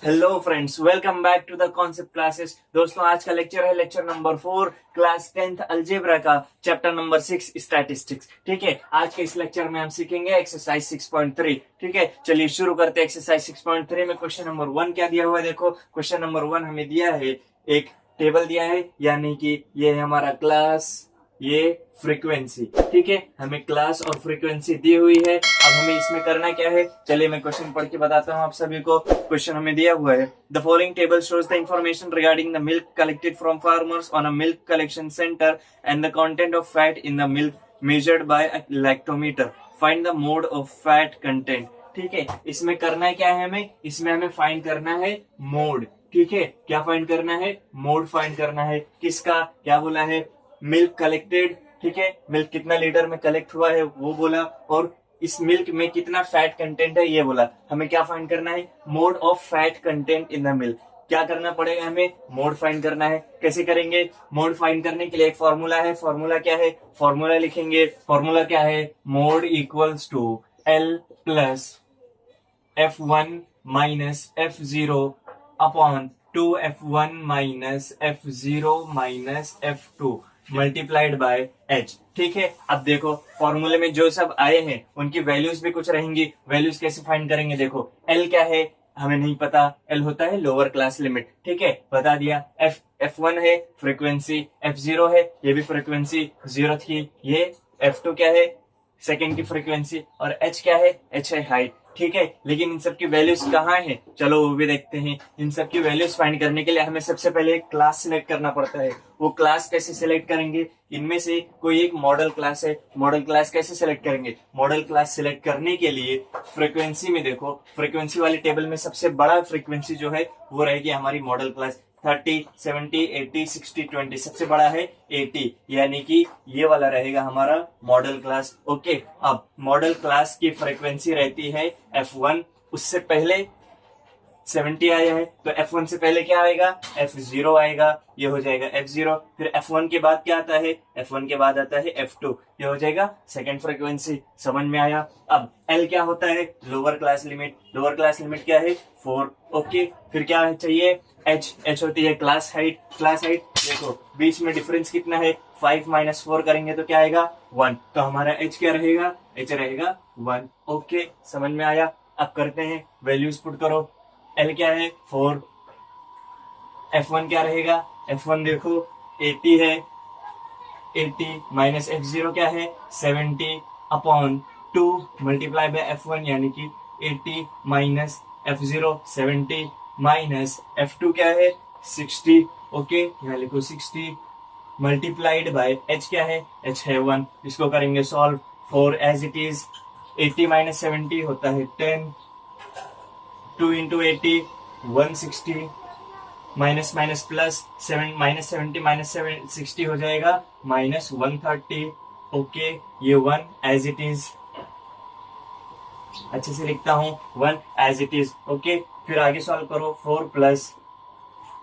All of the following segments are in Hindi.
Hello friends, welcome back to the concept classes. दोस्तों, आज का लेक्चर है lecture number 4 class 10th algebra का चैप्टर नंबर 6 स्टैटिस्टिक्स। ठीक है, आज के इस लेक्चर में हम सीखेंगे एक्सरसाइज 6.3। ठीक है, चलिए शुरू करते हैं। एक्सरसाइज 6.3 में क्वेश्चन नंबर 1 क्या दिया हुआ है? देखो, क्वेश्चन नंबर 1 हमें दिया है, एक टेबल दिया है, यानी कि ये है हमारा क्लास, ये फ्रीक्वेंसी। ठीक है, हमें क्लास और फ्रीक्वेंसी दी हुई है। अब हमें इसमें करना क्या है, चलिए मैं क्वेश्चन पढ़ के बताता हूँ आप सभी को। क्वेश्चन हमें दिया हुआ है, the following table shows the information regarding the milk collected from farmers on a milk collection centre and the content of fat in the milk measured by a lactometer. Find the mode of fat content. ठीक है, इसमें करना क्या है, इसमें हमें फाइंड करना है मोड। ठीक है, क्या फाइंड करना है? मोड फाइंड करना है। किसका? क्या बोला है? Milk collected. ठीक है, मिल्क कितना लीटर में कलेक्ट हुआ है वो बोला, और इस मिल्क में कितना फैट कंटेंट है ये बोला। हमें क्या फाइंड करना है? Mode of fat content in the milk. क्या करना पड़ेगा? हमें मोड फाइंड करना है। कैसे करेंगे? मोड फाइंड करने के लिए एक फॉर्मूला है। फॉर्मूला क्या है? फॉर्मूला लिखेंगे। फॉर्मूला क्या है? Mode equals to L plus F1 minus F0 upon 2F1 minus F0 minus F2 multiplied by H। ठीक है, अब देखो फॉर्मूले में जो सब आए हैं उनकी वैल्यूज भी कुछ रहेंगी। वैल्यूज कैसे फाइंड करेंगे? देखो, L क्या है हमें नहीं पता। L होता है लोअर क्लास लिमिट। ठीक है, बता दिया। F1 है फ्रीक्वेंसी, F0 है, ये भी फ्रीक्वेंसी 0 थी। ये F2 क्या है? सेकेंड की फ्रीक्वेंसी। और H क्या है? H है हाइट। ठीक है, लेकिन इन सब की वैल्यूज कहाँ है, चलो वो भी देखते हैं। इन सब की वैल्यूज फाइंड करने के लिए हमें सबसे पहले एक क्लास सिलेक्ट करना पड़ता है। वो क्लास कैसे सिलेक्ट करेंगे? इनमें से कोई एक मॉडल क्लास है। मॉडल क्लास कैसे सिलेक्ट करेंगे? मॉडल क्लास सिलेक्ट करने के लिए फ्रीक्वेंसी में देखो, फ्रीक्वेंसी वाली टेबल में सबसे बड़ा फ्रीक्वेंसी जो है वो रहेगी हमारी मॉडल क्लास। 30, 70, 80, 60, 20, सबसे बड़ा है 80, यानी कि ये वाला रहेगा हमारा मॉडल क्लास। ओके, अब मॉडल क्लास की फ्रीक्वेंसी रहती है F1। उससे पहले 70 आया है तो F1 से पहले क्या आएगा? F0 आएगा, ये हो जाएगा F0। फिर F1 के बाद क्या आता है? F1 के बाद आता है F2, ये हो जाएगा सेकेंड फ्रीक्वेंसी। समझ में आया? अब L क्या होता है? Lower class limit. Lower class limit क्या है? 4। ओके, फिर क्या चाहिए? H होती है क्लास हाइट। क्लास हाइट देखो, बीच में डिफरेंस कितना है? 5 माइनस 4 करेंगे तो क्या आएगा? 1। तो हमारा H क्या रहेगा? H रहेगा 1। ओके, समझ में आया? अब करते हैं, वैल्यूज पुट करो। L क्या है? 4। F1 क्या रहेगा? F1 देखो 80 है। 80 माइनस F0 क्या है? 70 अपॉन 2 मल्टीप्लाई बाय F1, यानी कि 80 माइनस F0 70 माइनस F2 क्या है? 60। ओके, यहाँ लिखो 60 मल्टीप्लाइड बाय H क्या है? H है 1। इसको करेंगे solve. 4 as it is. 80 minus 70 होता है 10। 2 into 80 160 minus minus plus 7 minus 70 minus 60 हो जाएगा माइनस 130। ओके, ये 1 एज इट इज। अच्छे से लिखता हूँ, 1 एज इट इज। ओके, फिर आगे सॉल्व करो। 4 प्लस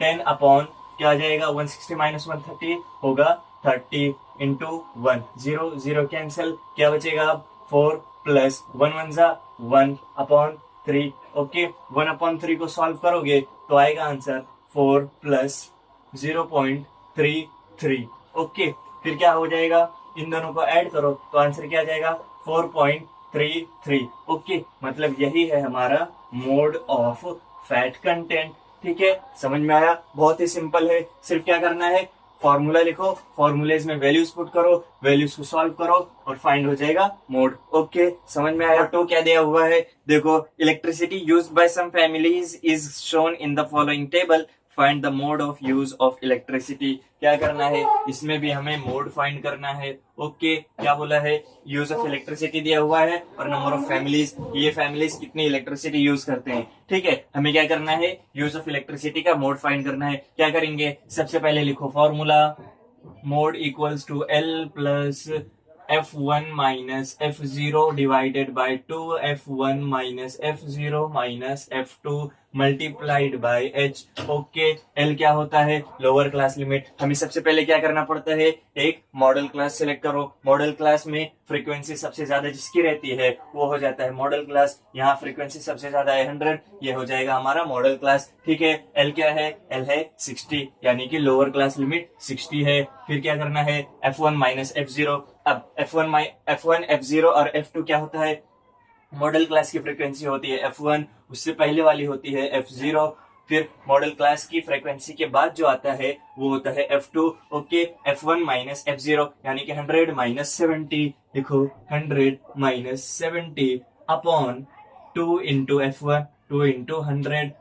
10 अपॉन क्या आ जाएगा? 160 माइनस 130 होगा 30 इंटू 1। 0 0 कैंसिल, क्या बचेगा अब? 4 प्लस 1 1 जा 1 अपॉन 3। ओके, 1 अपॉन 3 को सॉल्व करोगे तो आएगा आंसर 4 प्लस 0.33। ओके, फिर क्या हो जाएगा? इन दोनों को ऐड करो तो आंसर क्या आ जाएगा? 4.33। ओके, मतलब यही है हमारा मोड ऑफ फैट कंटेंट। ठीक है, समझ में आया? बहुत ही सिंपल है। सिर्फ क्या करना है? फॉर्मूला लिखो, फॉर्मूलेज में वैल्यूज पुट करो, वैल्यूज को सॉल्व करो और फाइंड हो जाएगा मोड। ओके, समझ में आया? तो क्या दिया हुआ है? देखो, electricity used by some families is shown in the following table. Find the mode of use of electricity. क्या करना है? इसमें भी हमें मोड फाइंड करना है। ओके, क्या बोला है? यूज ऑफ इलेक्ट्रिसिटी दिया हुआ है और नंबर ऑफ फैमिलीज, ये फैमिलीज कितनी इलेक्ट्रिसिटी यूज करते हैं। ठीक है, हमें क्या करना है? यूज ऑफ इलेक्ट्रिसिटी का मोड फाइंड करना है। क्या करेंगे? सबसे पहले लिखो formula, mode equals to L plus F1 minus F0 divided by 2 F1 minus F0 minus F2 multiplied by H. Okay, L क्या होता है, लोअर क्लास लिमिट। हमें सबसे पहले क्या करना पड़ता है, एक मॉडल क्लास सिलेक्ट करो। मॉडल क्लास में फ्रीक्वेंसी सबसे ज्यादा जिसकी रहती है वो हो जाता है मॉडल क्लास। यहाँ फ्रीक्वेंसी सबसे ज्यादा है 100, ये हो जाएगा हमारा मॉडल क्लास। ठीक है, एल क्या है, एल है 60, यानी कि लोअर क्लास लिमिट 60 है। फिर क्या करना है, F1 माइनस F0। अब F1 F0 और F2 क्या होता है, मॉडल क्लास की फ्रीक्वेंसी होती है F1, उससे पहले वाली होती है F0, फिर मॉडल क्लास की फ्रीक्वेंसी के बाद जो आता है वो होता है F2। Okay, F1 minus F0 यानी कि 100 माइनस 70, देखो 100 minus 70 upon 2 into F1, 2 into 100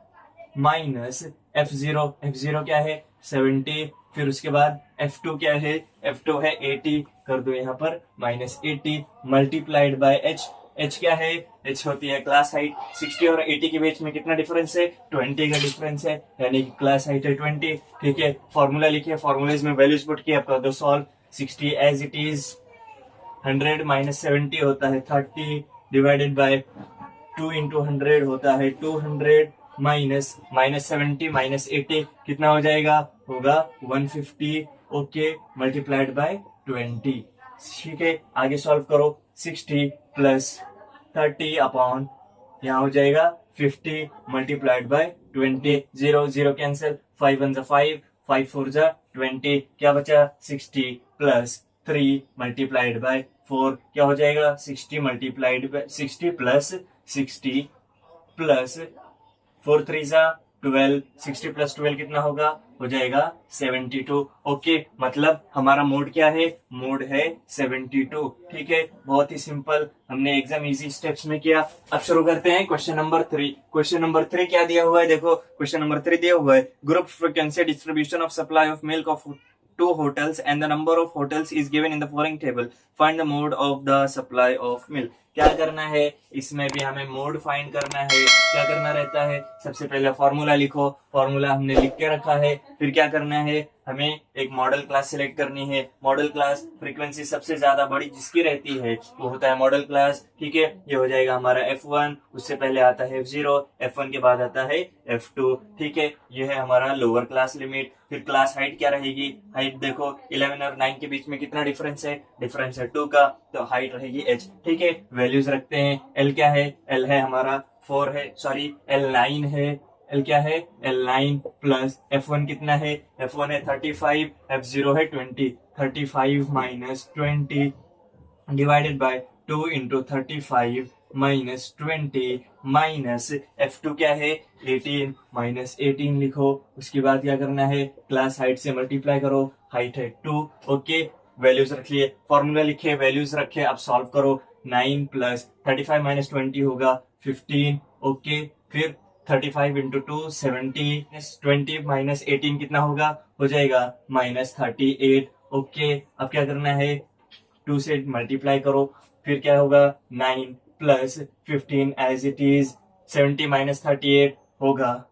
minus F0, F0 क्या है 70, फिर उसके बाद F2 क्या है, F2 है 80, कर दो यहाँ पर minus 80 multiplied by H। H क्या है, H होती है क्लास हाइट। 60 और 80 के बीच में कितना डिफरेंस है, 20 का डिफरेंस है, यानी कि क्लास हाइट है 20। ठीक है, फॉर्मूला लिखिए, फॉर्मूलेज में वैल्यूज पुट किए, आपका दो solve. 60 as it is, 100 minus 70 होता है 30, डिवाइडेड बाय 2 इंटू 100 होता है 200, माइनस 70 माइनस 80 कितना हो जाएगा, होगा 150। Okay, multiplied by 20। ठीक है, आगे सॉल्व करो। 60 प्लस 30 अपॉन यहाँ हो जाएगा 50 मल्टीप्लाइड बाय 20। 0 0 कैंसिल, 5 1 5, 5 4 20, क्या बचा 60 प्लस 3 मल्टीप्लाइड बाय 4, क्या हो जाएगा 60 multiplied by 60 plus 60 plus 4 3 12, 60 plus 12 कितना होगा, हो जाएगा 72। ओके, मतलब हमारा मोड क्या है, मोड है 72। ठीक है, बहुत ही सिंपल, हमने एग्जाम इजी स्टेप्स में किया। अब शुरू करते हैं क्वेश्चन नंबर 3। क्वेश्चन नंबर 3 क्या दिया हुआ है, देखो क्वेश्चन नंबर 3 दिया हुआ है, group frequency distribution of supply of milk of 2 hotels and the number of hotels is given in the following table. Find the mode of the supply of milk. क्या करना है, इसमें भी हमें मोड फाइंड करना है। क्या करना रहता है, सबसे पहले फॉर्मूला लिखो, फॉर्मूला हमने लिख के रखा है। फिर क्या करना है, हमें एक मॉडल क्लास सिलेक्ट करनी है। मॉडल क्लास फ्रीक्वेंसी सबसे ज्यादा बड़ी जिसकी रहती है वो होता है मॉडल क्लास। ठीक है, ये हो जाएगा हमारा F1, उससे पहले आता है F0, F1 के बाद आता है F2। ठीक है, ये है हमारा लोअर क्लास लिमिट। फिर क्लास हाइट क्या रहेगी, हाइट देखो 11 और 9 के बीच में कितना डिफरेंस है, डिफरेंस है 2 का, तो हाइट रहेगी H। ठीक है, वैल्यूज रखते हैं। L क्या है, L है हमारा 4 है, सॉरी L9 है, L क्या है L9 प्लस F1 कितना है, F1 है 35, F0 है 20, 35 minus 20 divided by 2 into 35 minus 20 minus F2 क्या है 18, माइनस 18 लिखो। उसके बाद क्या करना है, क्लास हाइट से मल्टीप्लाई करो, हाइट है 2। ओके, वैल्यूज रख लिए, फॉर्मूला लिखे, वैल्यूज रखे, अब सॉल्व करो। 9 प्लस 35 माइनस 20 होगा 15। ओके, फिर 35 इंटू 2 70, 20 माइनस 18 कितना होगा, हो जाएगा माइनस 38। ओके, अब क्या करना है, 2 से मल्टीप्लाई करो, फिर क्या होगा 9 plus 15 as it is, 70 minus 38 होगा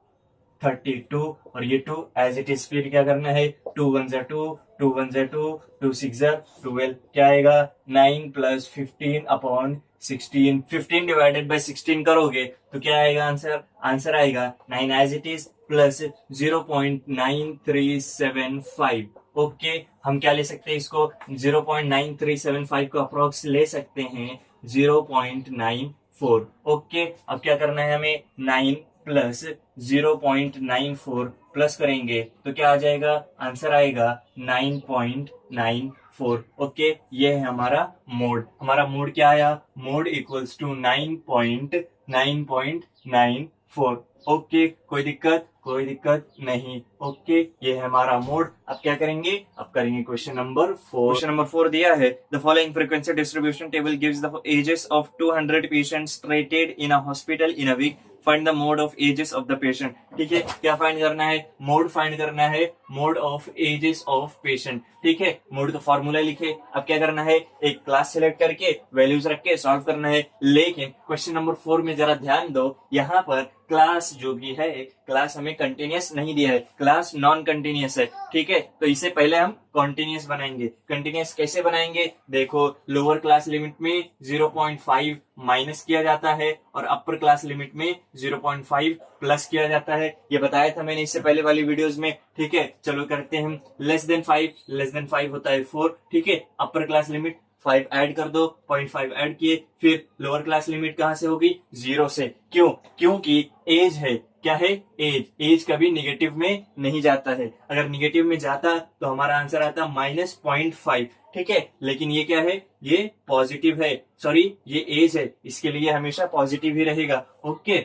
32, और ये 2 एज इट इज। फिर क्या करना है, 2 1 जा 2, 2 1 जा 2, 2 6 जा 12, क्या आएगा 9 प्लस 15 अपॉन 16। 15 डिवाइडेड बाय 16 करोगे तो क्या आएगा आंसर, आंसर आएगा 9 as it is plus 0.9375। Okay, हम क्या ले सकते हैं इसको, 0.9375 को अप्रोक्स ले सकते हैं 0.94। ओके, अब क्या करना है हमें, 9 प्लस 0.94 प्लस करेंगे तो क्या आ जाएगा, आंसर आएगा 9.94। ओके, ये है हमारा मोड। हमारा मोड क्या आया, मोड इक्वल्स टू 9.9.94। ओके, कोई दिक्कत, कोई दिक्कत नहीं। ओके, ये है हमारा मोड। अब क्या करेंगे, अब करेंगे क्वेश्चन नंबर 4। क्वेश्चन नंबर 4 दिया है, the following frequency distribution table gives the ages of 200 patients treated in a hospital in a week, find the mode of ages of the patient. ठीक है, क्या फाइंड करना है, मोड फाइंड करना है, mode of ages of patient. ठीक है, मोड का फॉर्मूला लिखे। अब क्या करना है, एक क्लास सिलेक्ट करके वैल्यूज रख के सॉल्व करना है। लेकिन क्वेश्चन नंबर 4 में जरा ध्यान दो, यहाँ पर क्लास जो भी है, क्लास हमें कंटिन्यूस नहीं दिया है, क्लास नॉन कंटिन्यूस है, ठीक है। तो इसे पहले हम कंटिन्यूस बनाएंगे। कंटिन्यूस कैसे बनाएंगे, देखो लोअर क्लास लिमिट में 0.5 माइनस किया जाता है और अपर क्लास लिमिट में 0.5 प्लस किया जाता है। ये बताया था मैंने इससे पहले वाली वीडियोस में, ठीक है। चलो करते हैं हम। लेस देन 5 होता है 4, ठीक है। अपर क्लास लिमिट 5 ऐड कर दो, 0.5 ऐड किए, फिर लोअर क्लास लिमिट कहां से होगी, 0 से। क्यों, क्योंकि एज है, क्या है, एज कभी निगेटिव में नहीं जाता है। अगर निगेटिव में जाता तो हमारा आंसर आता -0.5, ठीक है। लेकिन ये क्या है, ये पॉजिटिव है, सॉरी ये एज है, इसके लिए हमेशा पॉजिटिव ही रहेगा। ओके,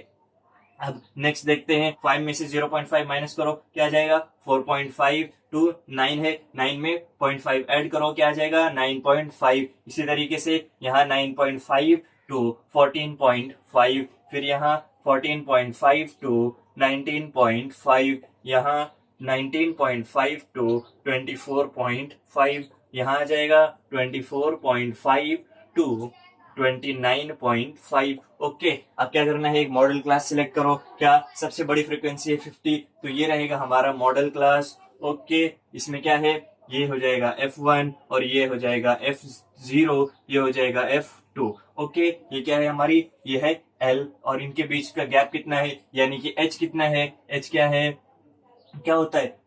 अब नेक्स्ट देखते हैं। 5 में से 0.5 माइनस करो, क्या आ जाएगा, 4.5 टू 9 है, 9 में 0.5 ऐड करो, क्या आ जाएगा, 9.5। इसी तरीके से यहाँ 9.5 टू 14.5, फिर यहाँ 14.5 टू 19.5, यहाँ 19.5 टू 24.5, यहाँ आ जाएगा 24.5 टू 29.5। ओके, अब क्या करना है, एक मॉडल क्लास सिलेक्ट करो। क्या सबसे बड़ी फ्रीक्वेंसी है 50, तो ये रहेगा हमारा मॉडल क्लास। ओके, इसमें क्या है, ये हो जाएगा F1 और ये हो जाएगा F0, ये हो जाएगा F2। ओके, ये क्या है हमारी, ये है L और इनके बीच का गैप कितना है, यानी कि H कितना है, H क्या है, क्या होता है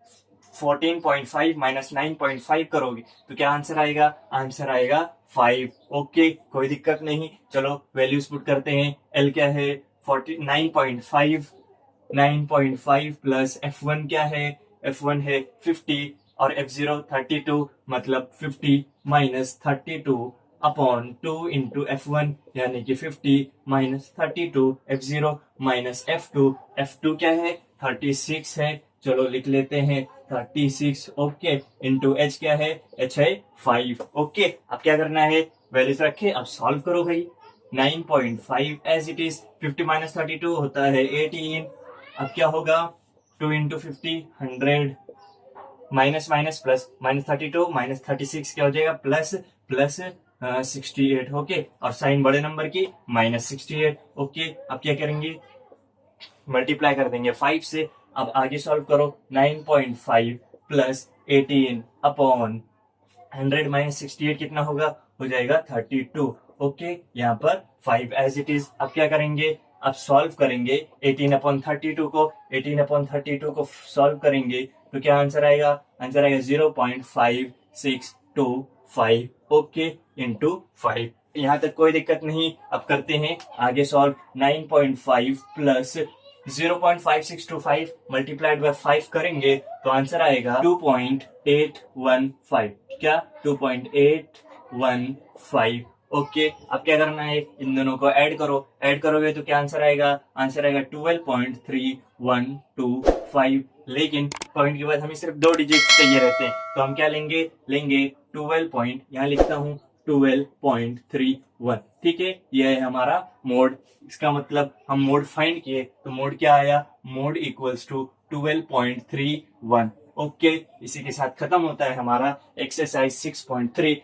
14.5 माइनस 9.5 करोगे तो क्या आंसर आएगा, आंसर आएगा 5। ओके, कोई दिक्कत नहीं। चलो वैल्यूज पुट करते हैं। L क्या है 9.5, 9.5 प्लस F1 क्या है, F1 है 50 और F0 32, मतलब 50 माइनस 32 अपॉन 2 इंटू F1, यानी कि 50 minus 32, F0 minus F2, F2 क्या है 36 है, चलो लिख लेते हैं 36। ओके, इंटू H क्या है, H है 5। ओके, अब क्या करना है, वैल्यूज रखे, अब सॉल्व करो भाई। 9.5 एज इट इज, 50 माइनस 32 होता है 18। अब क्या होगा, 2 into 50 100, minus minus plus, minus 32 minus 36 क्या हो जाएगा, प्लस प्लस 68। ओके, और साइन बड़े नंबर की -68। ओके, अब क्या करेंगे, मल्टीप्लाई कर देंगे 5 से। अब आगे सॉल्व करो। 9.5 प्लस 18 अपॉन 100 माइनस 68 कितना होगा, हो जाएगा 32। ओके, यहाँ पर 5 एज इट इज। अब क्या करेंगे, अब सॉल्व करेंगे 18/32 को, 18/32 को सॉल्व करेंगे तो क्या आंसर आएगा, आंसर आएगा 0.5625। Okay, into 5। यहाँ तक कोई दिक्कत नहीं। अब करते हैं आगे सॉल्व। 9.5 प्लस 0.5625 मल्टीप्लाइड बाय 5 करेंगे तो आंसर आएगा 2.815। क्या, 2.815। ओके, अब क्या करना है, इन दोनों को ऐड करो, ऐड करोगे तो क्या आंसर आएगा, आंसर आएगा 12.3125। लेकिन पॉइंट के बाद हमें सिर्फ 2 डिजिट चाहिए रहते हैं, तो हम क्या लेंगे, लेंगे 12 यहाँ लिखता हूँ 12.31। ठीक है, यह है हमारा मोड। इसका मतलब हम मोड फाइंड किए तो मोड क्या आया, मोड इक्वल्स टू 12.31। ओके, इसी के साथ खत्म होता है हमारा एक्सरसाइज 6.3।